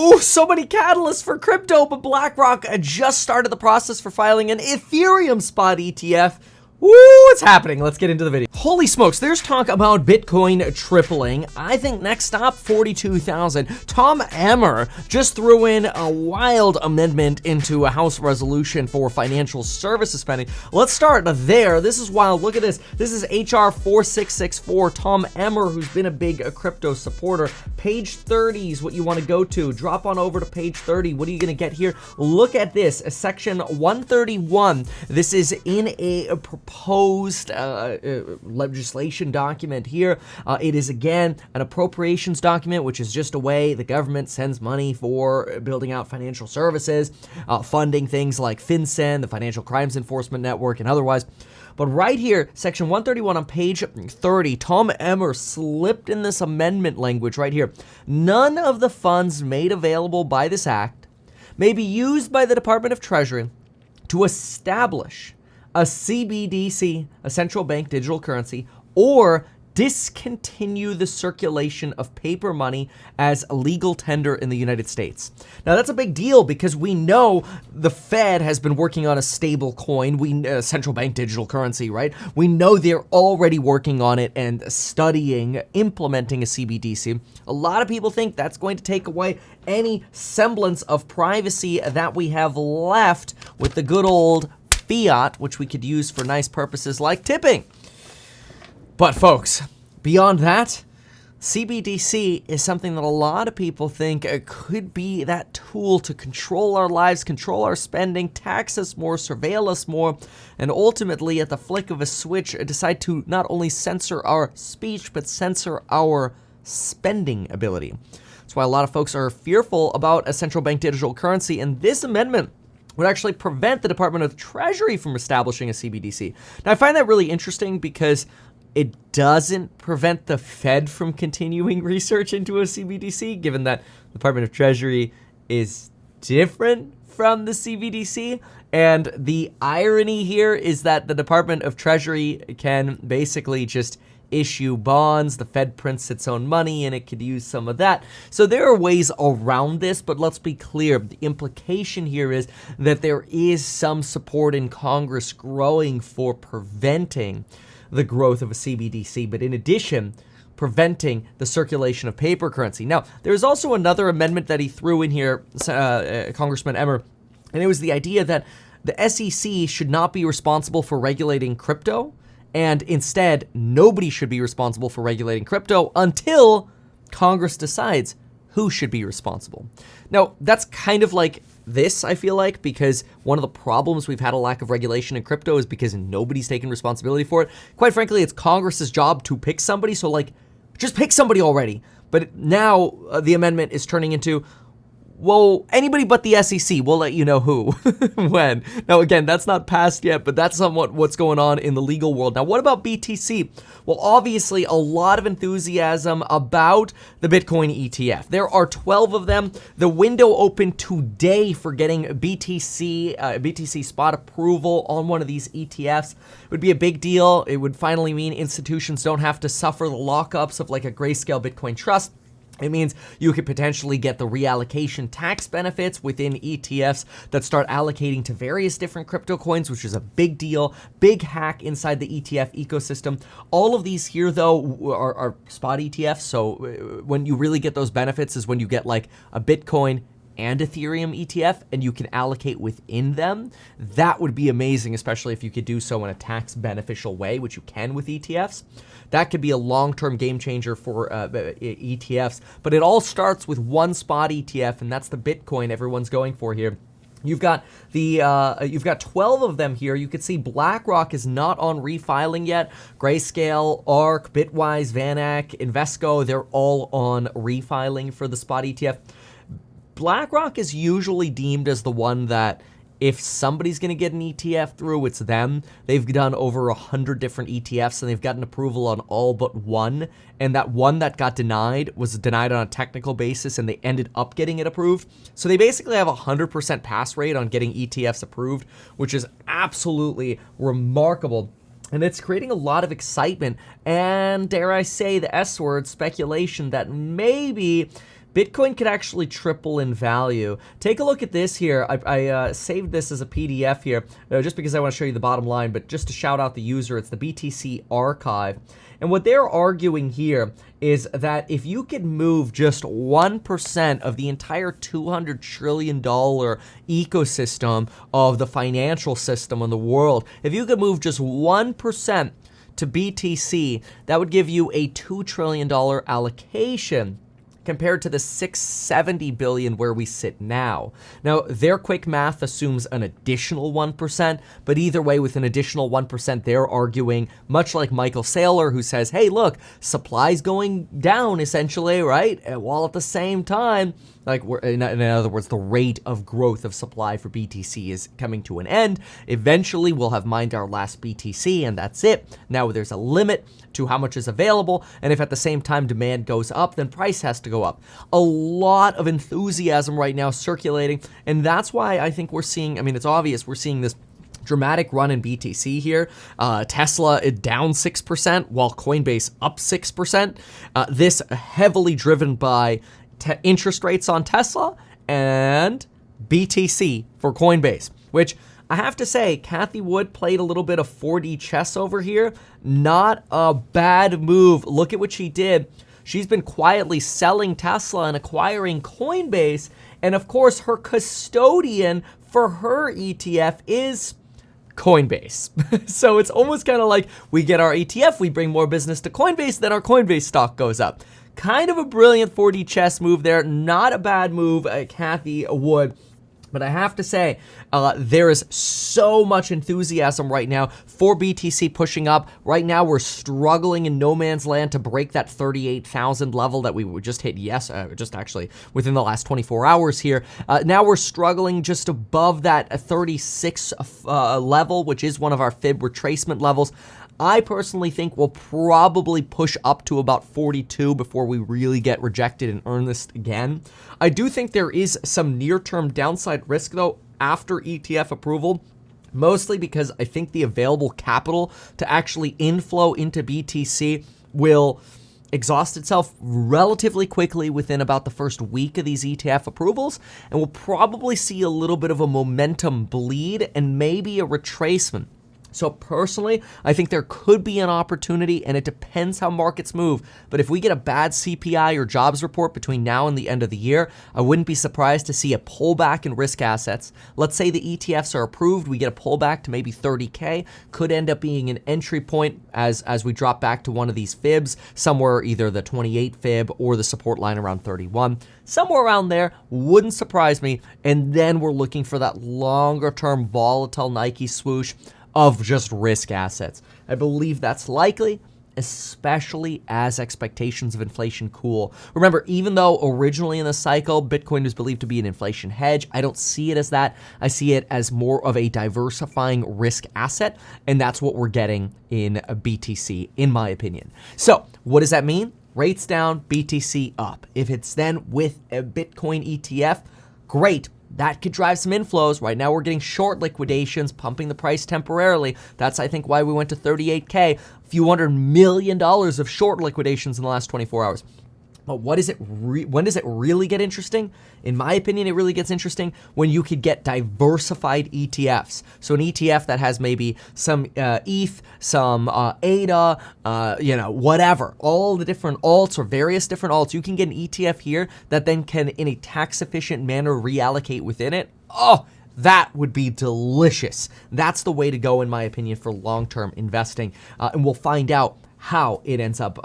Oh, so many catalysts for crypto, but Blackrock just started the process for filing an Ethereum spot ETF. Woo, what's happening? Let's get into the video. Holy smokes, there's talk about Bitcoin tripling. I think next stop, 42,000. Tom Emmer just threw in a wild amendment into a House resolution for financial services spending. Let's start there. This is wild. Look at this. This is HR 4664. Tom Emmer, who's been a big crypto supporter. Page 30 is what you want to go to. Drop on over to page 30. What are you going to get here? Look at this. Section 131. This is in a proposed legislation document here. It is again an appropriations document, which is just a way the government sends money for building out financial services, funding things like FinCEN, the Financial Crimes Enforcement Network, and otherwise. But right here, section 131 on page 30, Tom Emmer slipped in this amendment language right here. None of the funds made available by this act may be used by the Department of Treasury to establish a CBDC, a central bank digital currency, or discontinue the circulation of paper money as a legal tender in the United States. Now that's a big deal because we know the Fed has been working on a stable coin, central bank digital currency, right? We know they're already working on it and studying, implementing a CBDC. A lot of people think that's going to take away any semblance of privacy that we have left with the good old fiat, which we could use for nice purposes like tipping. But folks, beyond that, CBDC is something that a lot of people think could be that tool to control our lives, control our spending, tax us more, surveil us more, and ultimately at the flick of a switch decide to not only censor our speech, but censor our spending ability. That's why a lot of folks are fearful about a central bank digital currency, and this amendment would actually prevent the Department of Treasury from establishing a CBDC. Now, I find that really interesting because it doesn't prevent the Fed from continuing research into a CBDC, given that the Department of Treasury is different from the CBDC. And the irony here is that the Department of Treasury can basically just issue bonds, the Fed prints its own money, and it could use some of that. So there are ways around this, but let's be clear. The implication here is that there is some support in Congress growing for preventing the growth of a CBDC, but in addition, preventing the circulation of paper currency. Now, there's also another amendment that he threw in here, Congressman Emmer, and it was the idea that the SEC should not be responsible for regulating crypto, and instead, nobody should be responsible for regulating crypto until Congress decides who should be responsible. Now, that's kind of like this, I feel like, because one of the problems we've had a lack of regulation in crypto is because nobody's taking responsibility for it. Quite frankly, it's Congress's job to pick somebody, so like, just pick somebody already. But now the amendment is turning into, well, anybody but the SEC, we'll let you know who, when. Now, again, that's not passed yet, but that's somewhat what's going on in the legal world. Now, what about BTC? Well, obviously, a lot of enthusiasm about the Bitcoin ETF. There are 12 of them. The window opened today for getting BTC spot approval on one of these ETFs. It would be a big deal. It would finally mean institutions don't have to suffer the lockups of like a Grayscale Bitcoin Trust. It means you could potentially get the reallocation tax benefits within ETFs that start allocating to various different crypto coins, which is a big deal, big hack inside the ETF ecosystem. All of these here, though, are spot ETFs. So when you really get those benefits is when you get like a Bitcoin and Ethereum ETF, and you can allocate within them. That would be amazing, especially if you could do so in a tax beneficial way, which you can with ETFs. That could be a long-term game changer for ETFs, but it all starts with one spot ETF, and that's the Bitcoin everyone's going for here. You've got 12 of them here. You can see Blackrock is not on refiling yet. Grayscale, ARK, Bitwise, VanEck, Invesco, they're all on refiling for the spot ETF. Blackrock is usually deemed as the one that if somebody's going to get an ETF through, it's them. They've done over 100 different ETFs, and they've gotten approval on all but one. And that one that got denied was denied on a technical basis, and they ended up getting it approved. So they basically have a 100% pass rate on getting ETFs approved, which is absolutely remarkable. And it's creating a lot of excitement and, dare I say, the S word, speculation that maybe Bitcoin could actually triple in value. Take a look at this here. I saved this as a PDF here just because I want to show you the bottom line, but just to shout out the user, it's the BTC archive. And what they're arguing here is that if you could move just 1% of the entire $200 trillion ecosystem of the financial system in the world, if you could move just 1% to BTC, that would give you a $2 trillion allocation compared to the $670 billion where we sit now. Now, their quick math assumes an additional 1%, but either way, with an additional 1%, they're arguing, much like Michael Saylor, who says, hey, look, supply's going down, essentially, right? While at the same time, like, in other words, the rate of growth of supply for BTC is coming to an end. Eventually, we'll have mined our last BTC, and that's it. Now, there's a limit to how much is available, and if at the same time demand goes up, then price has to go up. A lot of enthusiasm right now circulating, and that's why I think we're seeing, I mean, it's obvious, we're seeing this dramatic run in BTC here. Tesla down 6%, while Coinbase up 6%. This heavily driven by interest rates on Tesla and BTC for Coinbase, which I have to say, Cathie Wood played a little bit of 4D chess over here. Not a bad move. Look at what she did. She's been quietly selling Tesla and acquiring Coinbase. And of course, her custodian for her ETF is Coinbase. So it's almost kind of like we get our ETF, we bring more business to Coinbase, then our Coinbase stock goes up. Kind of a brilliant 4D chess move there. Not a bad move, Cathie Wood. But I have to say, there is so much enthusiasm right now for BTC pushing up. Right now, we're struggling in no man's land to break that 38,000 level that we just hit, just actually within the last 24 hours here. Now we're struggling just above that 36 level, which is one of our fib retracement levels. I personally think we'll probably push up to about 42 before we really get rejected in earnest again. I do think there is some near-term downside risk, though, after ETF approval, mostly because I think the available capital to actually inflow into BTC will exhaust itself relatively quickly within about the first week of these ETF approvals, and we'll probably see a little bit of a momentum bleed and maybe a retracement. So personally, I think there could be an opportunity, and it depends how markets move. But if we get a bad CPI or jobs report between now and the end of the year, I wouldn't be surprised to see a pullback in risk assets. Let's say the ETFs are approved, we get a pullback to maybe 30K, could end up being an entry point as we drop back to one of these fibs, somewhere either the 28 fib or the support line around 31. Somewhere around there, wouldn't surprise me. And then we're looking for that longer term volatile Nike swoosh of just risk assets. I believe that's likely, especially as expectations of inflation cool. Remember, even though originally in the cycle, Bitcoin was believed to be an inflation hedge, I don't see it as that. I see it as more of a diversifying risk asset, and that's what we're getting in a BTC, in my opinion. So what does that mean? Rates down, BTC up. If it's then with a Bitcoin ETF, great. That could drive some inflows. Right now, we're getting short liquidations, pumping the price temporarily. That's, I think, why we went to 38K. A few $100 million of short liquidations in the last 24 hours. But when does it really get interesting? In my opinion, it really gets interesting when you could get diversified ETFs. So an ETF that has maybe some ETH, some ADA, whatever, all the different alts or various different alts. You can get an ETF here that then can, in a tax-efficient manner, reallocate within it. Oh, that would be delicious. That's the way to go, in my opinion, for long-term investing. And we'll find out how it ends up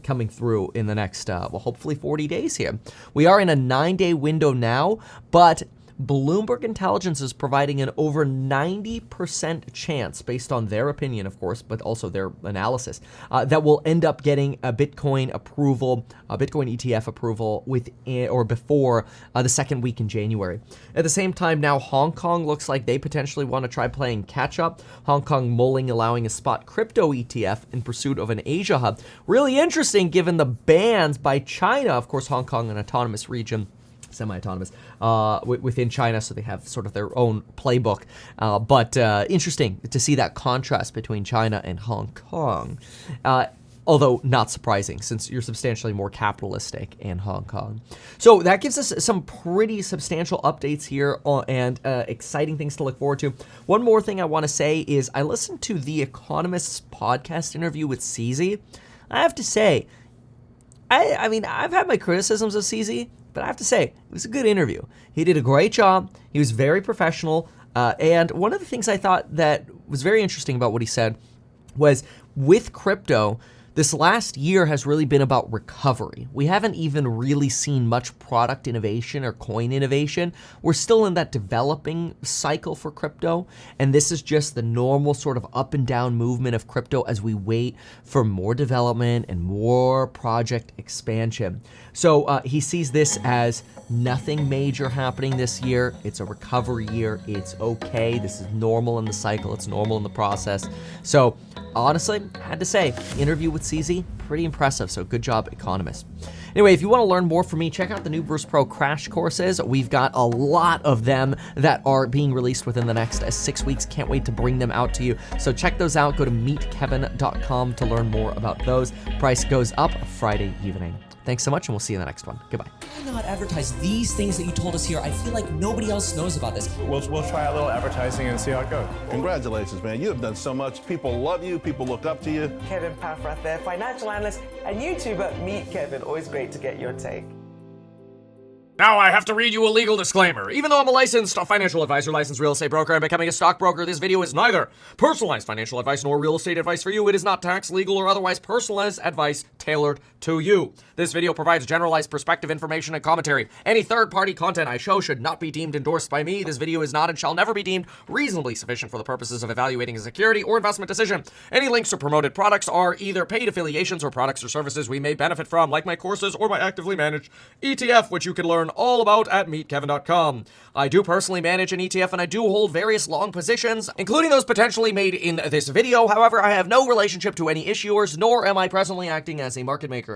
coming through in the next, hopefully 40 days here. We are in a 9-day window now, but Bloomberg Intelligence is providing an over 90% chance, based on their opinion, of course, but also their analysis, that we'll end up getting a Bitcoin approval, a Bitcoin ETF approval within or before the second week in January. At the same time, now Hong Kong looks like they potentially want to try playing catch up. Hong Kong mulling allowing a spot crypto ETF in pursuit of an Asia hub. Really interesting given the bans by China. Of course, Hong Kong, an autonomous region, semi-autonomous within China, so they have sort of their own playbook. But interesting to see that contrast between China and Hong Kong. although not surprising since you're substantially more capitalistic in Hong Kong. So that gives us some pretty substantial updates here and exciting things to look forward to. One more thing I want to say is I listened to the Economist's podcast interview with CZ. I have to say, I mean, I've had my criticisms of CZ, but I have to say, it was a good interview. He did a great job. He was very professional. And one of the things I thought that was very interesting about what he said was with crypto, this last year has really been about recovery. We haven't even really seen much product innovation or coin innovation. We're still in that developing cycle for crypto, and this is just the normal sort of up and down movement of crypto as we wait for more development and more project expansion. So he sees this as nothing major happening this year. It's a recovery year. It's okay. This is normal in the cycle. It's normal in the process. So honestly, I had to say, interview with CZ, pretty impressive. So good job, Economist. Anyway, if you want to learn more from me, check out the New Burst Pro crash courses. We've got a lot of them that are being released within the next 6 weeks. Can't wait to bring them out to you. So check those out. Go to meetkevin.com to learn more about those. Price goes up Friday evening. Thanks so much, and we'll see you in the next one. Goodbye. Why not advertise these things that you told us here? I feel like nobody else knows about this. We'll try a little advertising and see how it goes. Congratulations, man. You have done so much. People love you. People look up to you. Kevin Paffrath there, financial analyst and YouTuber. Meet Kevin. Always great to get your take. Now I have to read you a legal disclaimer. Even though I'm a licensed financial advisor, licensed real estate broker, and becoming a stockbroker, this video is neither personalized financial advice nor real estate advice for you. It is not tax, legal, or otherwise personalized advice tailored to you. This video provides generalized perspective, information, and commentary. Any third-party content I show should not be deemed endorsed by me. This video is not and shall never be deemed reasonably sufficient for the purposes of evaluating a security or investment decision. Any links to promoted products are either paid affiliations or products or services we may benefit from, like my courses or my actively managed ETF, which you can learn all about at meetkevin.com. I do personally manage an ETF and I do hold various long positions, including those potentially made in this video. However, I have no relationship to any issuers, nor am I presently acting as a market maker.